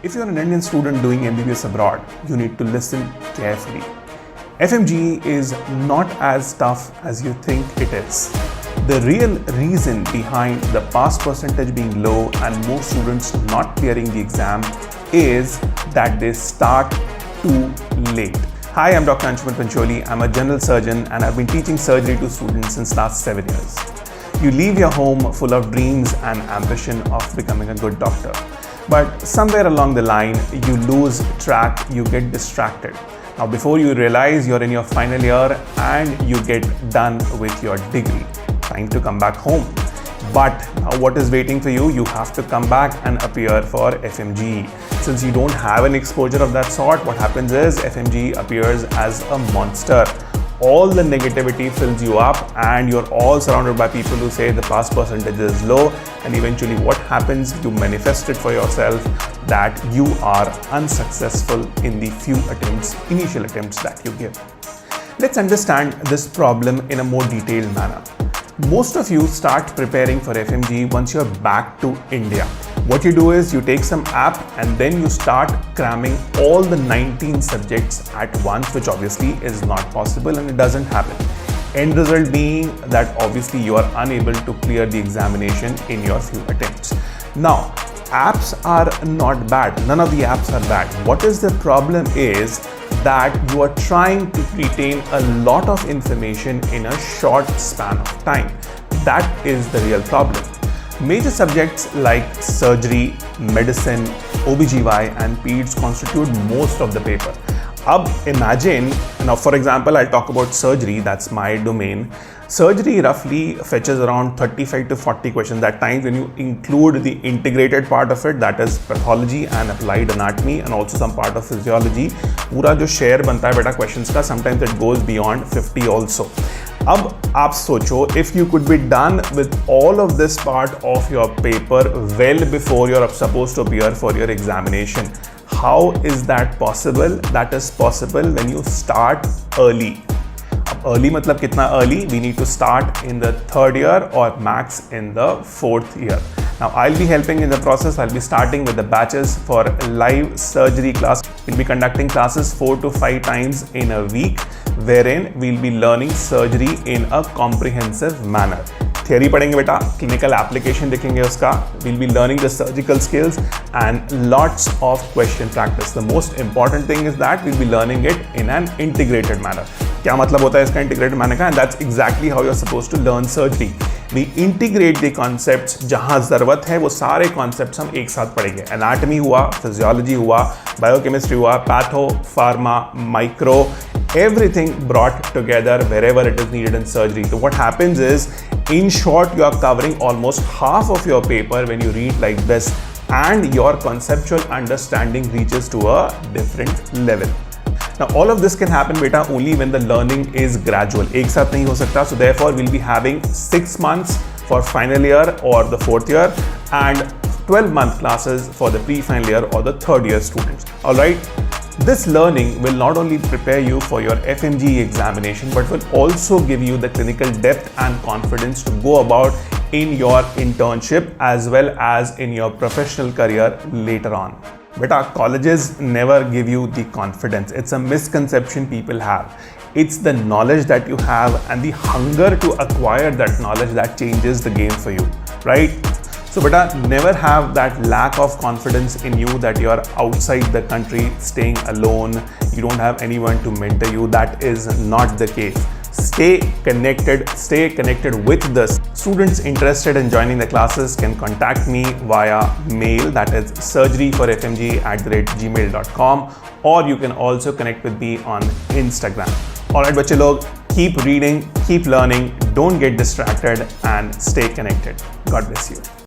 If you're an Indian student doing MBBS abroad, you need to listen carefully. FMGE is not as tough as you think it is. The real reason behind the pass percentage being low and most students not clearing the exam is that they start too late. Hi, I'm Dr. Anshuman Pancholi. I'm a general surgeon and I've been teaching surgery to students since last 7 years. You leave your home full of dreams and ambition of becoming a good doctor. But somewhere along the line, you lose track, you get distracted. Now, before you realize you're in your final year and you get done with your degree, time to come back home. But now what is waiting for you? You have to come back and appear for FMGE. Since you don't have an exposure of that sort, what happens is FMGE appears as a monster. All the negativity fills you up and you're all surrounded by people who say the pass percentage is low, and eventually what happens, you manifest it for yourself that you are unsuccessful in the few initial attempts that you give. Let's understand this problem in a more detailed manner. Most of you start preparing for FMGE once you're back to India. What you do is you take some app and then you start cramming all the 19 subjects at once, which obviously is not possible and it doesn't happen. End result being that obviously you are unable to clear the examination in your few attempts. Now, apps are not bad. None of the apps are bad. What is the problem is that you are trying to retain a lot of information in a short span of time. That is the real problem. Major subjects like surgery, medicine, OBGY and PEDS constitute most of the paper. Imagine, now for example, I'll talk about surgery, that's my domain. Surgery roughly fetches around 35 to 40 questions. At times when you include the integrated part of it, that is pathology and applied anatomy and also some part of physiology, पूरा जो share बनता है बेटा questions का, sometimes it goes beyond 50 also. अब आप सोचो, if you could be done with all of this part of your paper well before you're supposed to appear for your examination, how is that possible? That is possible when you start early. Early matlab kitna early? We need to start in the 3rd year or max in the 4th year. Now I'll be helping in the process. I'll be starting with the batches for live surgery class. We'll be conducting classes 4 to 5 times in a week, wherein we'll be learning surgery in a comprehensive manner. Theory padhenge beta, clinical application dekhenge uska. We'll be learning the surgical skills and lots of question practice. The most important thing is that we'll be learning it in an integrated manner. क्या मतलब होता है इसका integrated manner का? And that's exactly how you're supposed to learn surgery. We integrate the concepts. जहाँ ज़रूरत है वो सारे concepts हम एक साथ पढ़ेंगे. Anatomy हुआ, physiology हुआ, biochemistry हुआ, patho, pharma, micro, everything brought together wherever it is needed in surgery. So what happens is, in short, you are covering almost half of your paper when you read like this, and your conceptual understanding reaches to a different level. Now, all of this can happen beta only when the learning is gradual. एक साथ नहीं हो सकता. So therefore, we'll be having 6 months for final year or the 4th year and 12-month classes for the pre-final year or the 3rd year students. All right. This learning will not only prepare you for your FMGE examination, but will also give you the clinical depth and confidence to go about in your internship as well as in your professional career later on. Beta, colleges never give you the confidence. It's a misconception people have. It's the knowledge that you have and the hunger to acquire that knowledge that changes the game for you, right? So beta, never have that lack of confidence in you that you are outside the country, staying alone, you don't have anyone to mentor you. That is not the case. Stay connected with this. Students interested in joining the classes can contact me via mail, that is surgeryforfmge@gmail.com, or you can also connect with me on Instagram. Alright bachche log, keep reading, keep learning, don't get distracted and stay connected. God bless you.